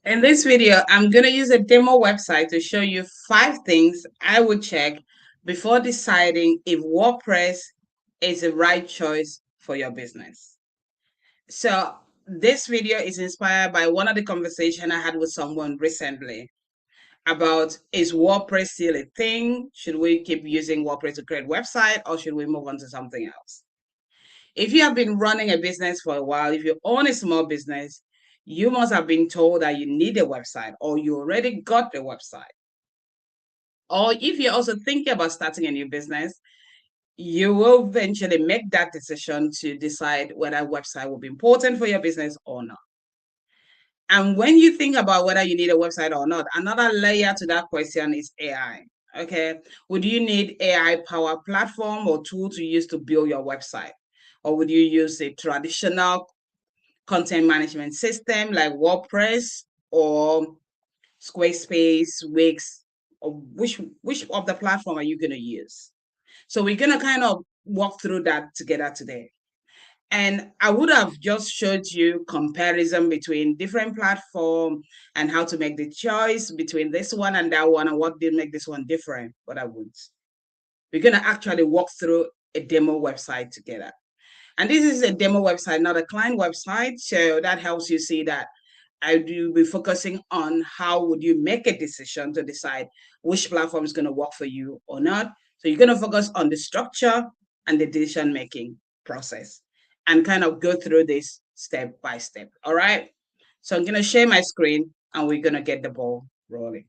In this video, I'm going to use a demo website to show you 5 things I would check before deciding if WordPress is the right choice for your business. So this video is inspired by one of the conversations I had with someone recently about, is WordPress still a thing? Should we keep using WordPress to create website, or should we move on to something else? If you have been running a business for a while, if you own a small business, you must have been told that you need a website, or you already got a website. Or if you're also thinking about starting a new business, you will eventually make that decision to decide whether a website will be important for your business or not. And when you think about whether you need a website or not, another layer to that question is AI. Okay, would you need AI powered platform or tool to use to build your website? Or would you use a traditional content management system like WordPress or Squarespace, Wix, or which of the platform are you going to use? So we're going to kind of walk through that together today. And I would have just showed you comparison between different platforms and how to make the choice between this one and that one and what did make this one different, but I wouldn't. We're going to actually walk through a demo website together. And this is a demo website, not a client website. So that helps you see that I will be focusing on how would you make a decision to decide which platform is going to work for you or not. So you're going to focus on the structure and the decision-making process and kind of go through this step by step. All right. So I'm going to share my screen and we're going to get the ball rolling.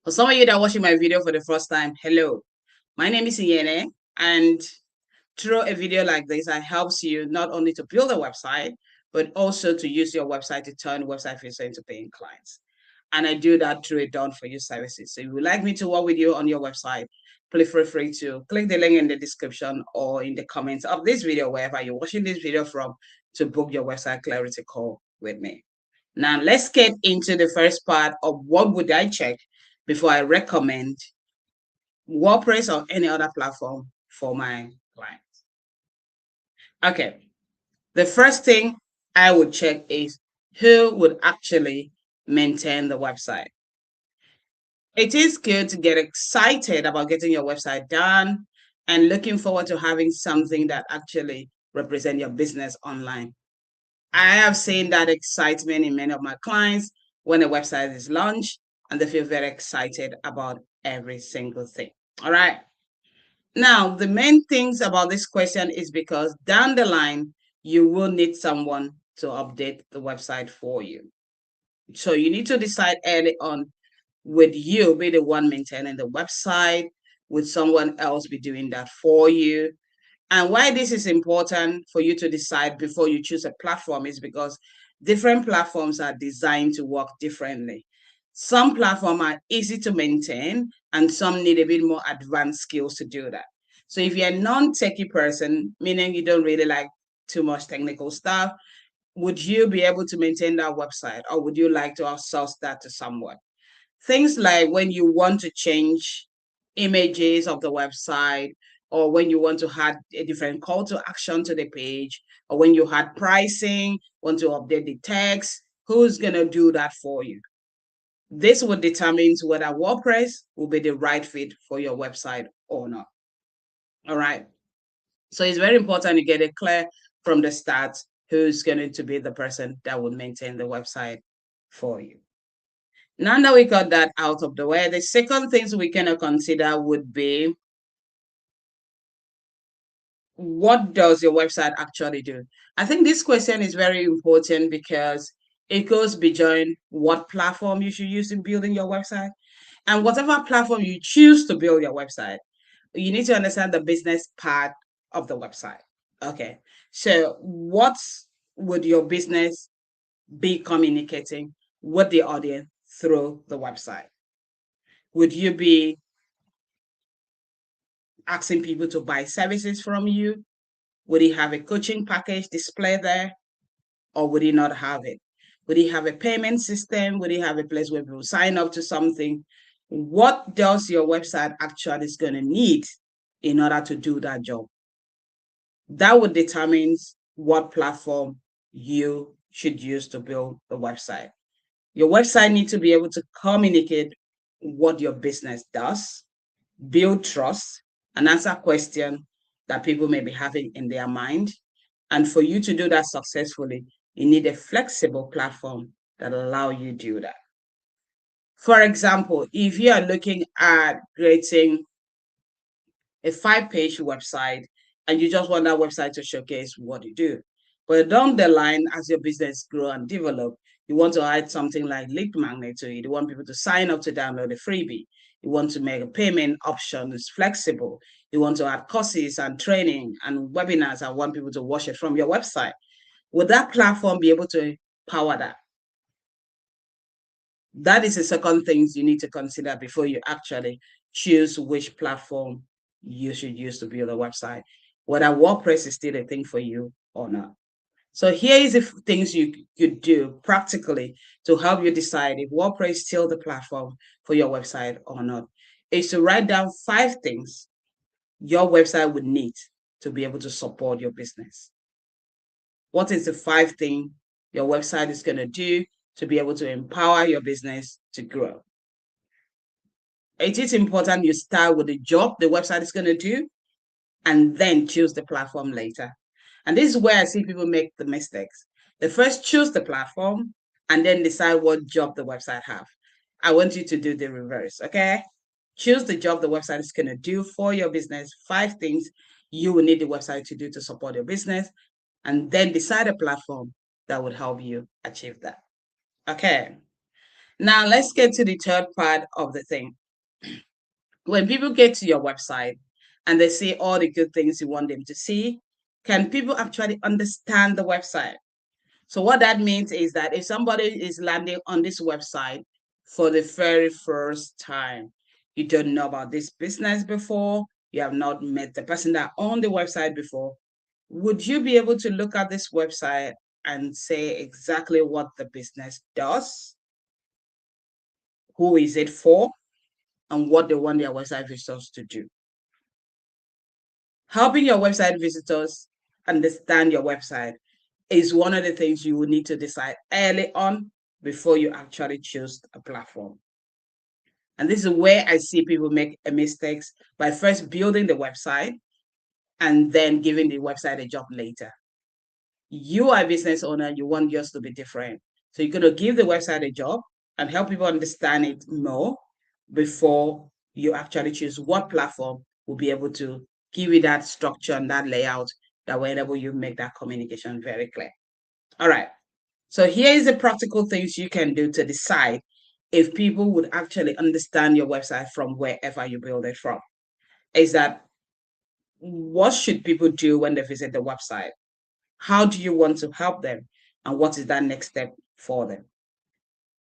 For some of you that are watching my video for the first time, hello. My name is Iyene, and through a video like this, it helps you not only to build a website, but also to use your website to turn website visitors into paying clients. And I do that through a done for you services. So if you would like me to work with you on your website, please feel free to click the link in the description or in the comments of this video, wherever you're watching this video from, to book your website clarity call with me. Now, let's get into the first part of what would I check before I recommend WordPress or any other platform for my clients. Okay, the first thing I would check is who would actually maintain the website. It is good to get excited about getting your website done and looking forward to having something that actually represents your business online. I have seen that excitement in many of my clients when a website is launched and they feel very excited about every single thing. All right. Now, the main things about this question is because down the line, you will need someone to update the website for you. So you need to decide early on, would you be the one maintaining the website? Would someone else be doing that for you? And why this is important for you to decide before you choose a platform is because different platforms are designed to work differently. Some platforms are easy to maintain and some need a bit more advanced skills to do that. So if you're a non-techie person, meaning you don't really like too much technical stuff, would you be able to maintain that website, or would you like to outsource that to someone? Things like when you want to change images of the website, or when you want to add a different call to action to the page, or when you had pricing, want to update the text, who's going to do that for you? This will determine whether WordPress will be the right fit for your website or not. All right. So it's very important you get it clear from the start who's going to be the person that will maintain the website for you. Now that we got that out of the way, the second things we can consider would be, what does your website actually do? I think this question is very important because it goes beyond what platform you should use in building your website. And whatever platform you choose to build your website, you need to understand the business part of the website. Okay. So what would your business be communicating with the audience through the website? Would you be asking people to buy services from you? Would he have a coaching package displayed there, or would he not have it? Would he have a payment system? Would he have a place where people sign up to something? What does your website actually is going to need in order to do that job? That would determine what platform you should use to build the website. Your website needs to be able to communicate what your business does, build trust, and answer questions that people may be having in their mind. And for you to do that successfully, you need a flexible platform that allow you to do that. For example, if you are looking at creating a 5-page website and you just want that website to showcase what you do. But down the line, as your business grow and develop, you want to add something like lead magnet to it. You want people to sign up to download a freebie. You want to make a payment option is flexible. You want to add courses and training and webinars and want people to watch it from your website. Would that platform be able to power that? That is the second thing you need to consider before you actually choose which platform you should use to build a website, whether WordPress is still a thing for you or not. So here is the things you could do practically to help you decide if WordPress is still the platform for your website or not. Is to write down 5 things your website would need to be able to support your business. What is the 5 thing your website is going to do to be able to empower your business to grow? It is important you start with the job the website is going to do and then choose the platform later. And this is where I see people make the mistakes. They first choose the platform and then decide what job the website have. I want you to do the reverse, okay? Choose the job the website is going to do for your business, 5 things you will need the website to do to support your business, and then decide a platform that would help you achieve that. Okay. Now let's get to the third part of the thing. When people get to your website and they see all the good things you want them to see, can people actually understand the website? So what that means is that if somebody is landing on this website for the very first time, you don't know about this business before, you have not met the person that owned the website before, would you be able to look at this website and say exactly what the business does, who is it for, and what they want their website visitors to do? Helping your website visitors understand your website is one of the things you will need to decide early on before you actually choose a platform. And this is where I see people make mistakes by first building the website and then giving the website a job later. You are a business owner, you want yours to be different. So you're going to give the website a job and help people understand it more before you actually choose what platform will be able to give you that structure and that layout that will enable you make that communication very clear. All right. So here is the practical things you can do to decide if people would actually understand your website from wherever you build it from. Is that what should people do when they visit the website? How do you want to help them? And what is that next step for them?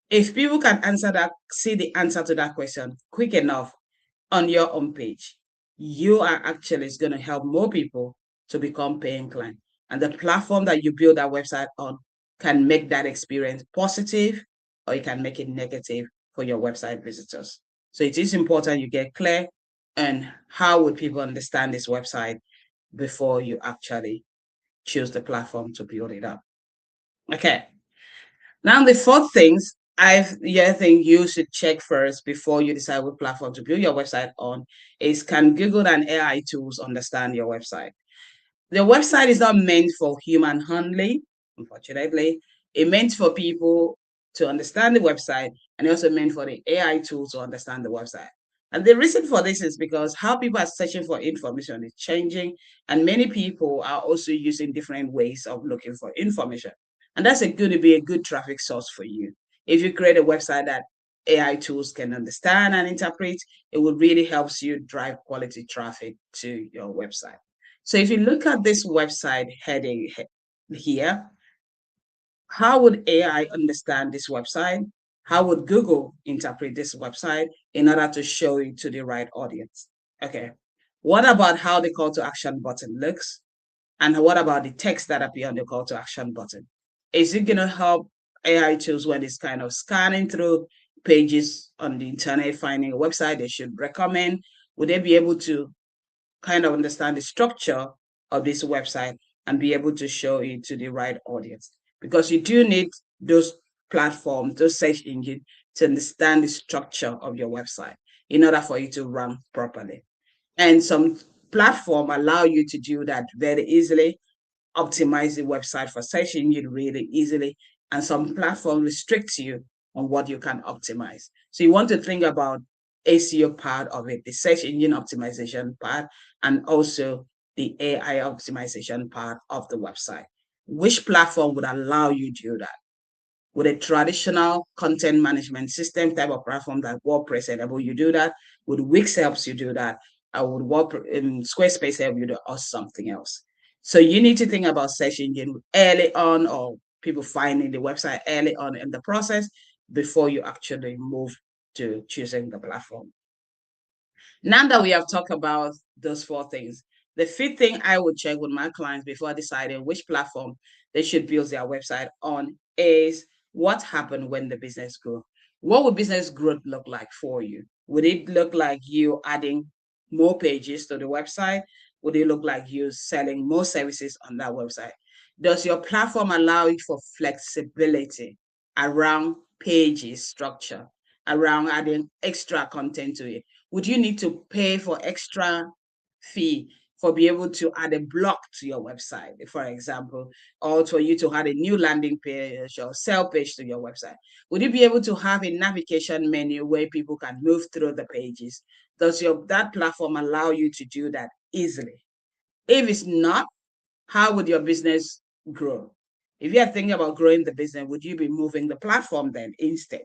If people can answer that, see the answer to that question quick enough on your own page, you are actually going to help more people to become paying clients. And the platform that you build that website on can make that experience positive or you can make it negative for your website visitors. So it is important you get clear on how would people understand this website before you actually choose the platform to build it up. Okay. Now the fourth things the other thing you should check first before you decide what platform to build your website on is, can Google and AI tools understand your website? The website is not meant for human only, unfortunately. It's meant for people to understand the website, and also meant for the AI tools to understand the website. And the reason for this is because how people are searching for information is changing, and many people are also using different ways of looking for information. And that's going to be a good traffic source for you. If you create a website that AI tools can understand and interpret, it will really helps you drive quality traffic to your website. So if you look at this website heading here, how would AI understand this website? How would Google interpret this website in order to show it to the right audience? Okay. What about how the call to action button looks? And what about the text that appear on the call to action button? Is it going to help AI tools when it's kind of scanning through pages on the internet, finding a website they should recommend? Would they be able to kind of understand the structure of this website and be able to show it to the right audience? Because you do need those platform, those search engine, to understand the structure of your website in order for you to rank properly. And some platform allow you to do that very easily, optimize the website for search engine really easily, and some platform restricts you on what you can optimize. So you want to think about SEO part of it, the search engine optimization part, and also the AI optimization part of the website. Which platform would allow you to do that? With a traditional content management system type of platform like WordPress enable you do that. With Wix helps you do that. Would Squarespace help you do or something else. So you need to think about search engine early on, or people finding the website early on in the process before you actually move to choosing the platform. Now that we have talked about those four things, the fifth thing I would check with my clients before deciding which platform they should build their website on is what happened when the business grew. What would business growth look like for you? Would it look like you adding more pages to the website? Would it look like you selling more services on that website? Does your platform allow you for flexibility around pages structure, around adding extra content to it? Would you need to pay for extra fee for be able to add a block to your website, for example, or for you to add a new landing page or sell page to your website? Would you be able to have a navigation menu where people can move through the pages? Does that platform allow you to do that easily? If it's not, how would your business grow? If you are thinking about growing the business, would you be moving the platform then instead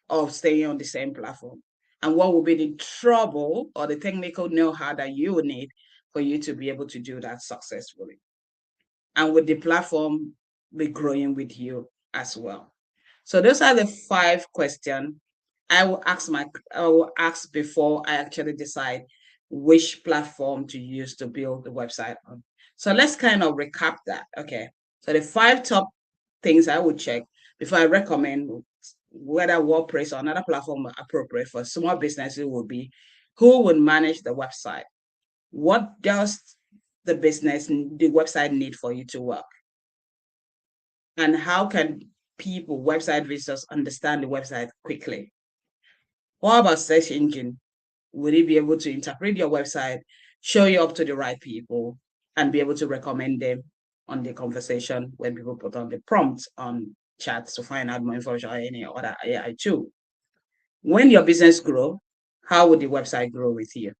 of staying on the same platform? And what will be the trouble or the technical know-how that you will need for you to be able to do that successfully? And would the platform be growing with you as well? So those are the 5 questions I will ask before I actually decide which platform to use to build the website on. So let's kind of recap that. Okay. So the 5 top things I would check before I recommend whether WordPress or another platform appropriate for small businesses would be: who would manage the website? What does the website need for you to work? And how can website visitors understand the website quickly? What about search engine? Would it be able to interpret your website, show you up to the right people, and be able to recommend them on the conversation when people put on the prompts on chats to find out more information or any other AI tool? When your business grow, how would the website grow with you?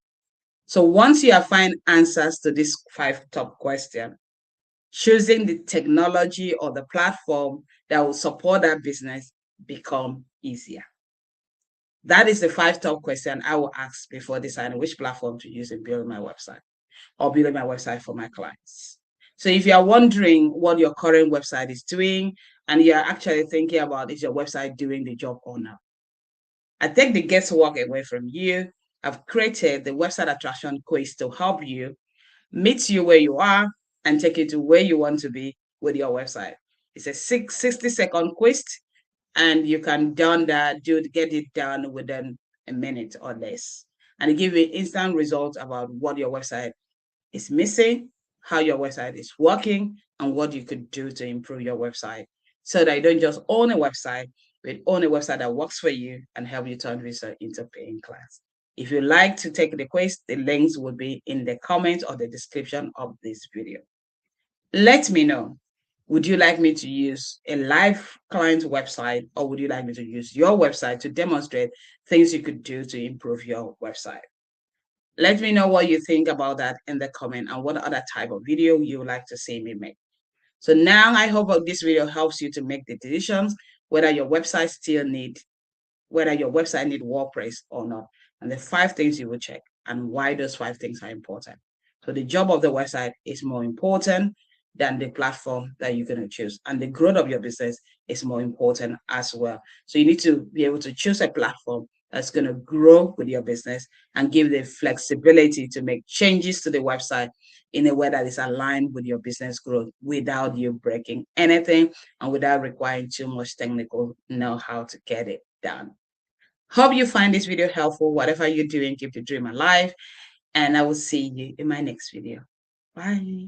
So once you have find answers to these 5 top questions, choosing the technology or the platform that will support that business become easier. That is the 5 top questions I will ask before deciding which platform to use in building my website or building my website for my clients. So if you are wondering what your current website is doing and you're actually thinking about, is your website doing the job or not? I take the guesswork away from you. I've created the website attraction quiz to help you, meet you where you are, and take you to where you want to be with your website. It's a 60-second quiz, and you can get it done within a minute or less. And it gives you instant results about what your website is missing, how your website is working, and what you could do to improve your website so that you don't just own a website, but own a website that works for you and help you turn visitors into paying clients. If you'd like to take the quiz, the links will be in the comments or the description of this video. Let me know. Would you like me to use a live client website, or would you like me to use your website to demonstrate things you could do to improve your website? Let me know what you think about that in the comment and what other type of video you would like to see me make. So now I hope this video helps you to make the decisions whether your website need WordPress or not, and the 5 things you will check and why those 5 things are important. So the job of the website is more important than the platform that you're going to choose, and the growth of your business is more important as well. So you need to be able to choose a platform that's going to grow with your business and give the flexibility to make changes to the website in a way that is aligned with your business growth without you breaking anything and without requiring too much technical know-how to get it done. Hope you find this video helpful. Whatever you're doing, keep the dream alive, and I will see you in my next video. Bye.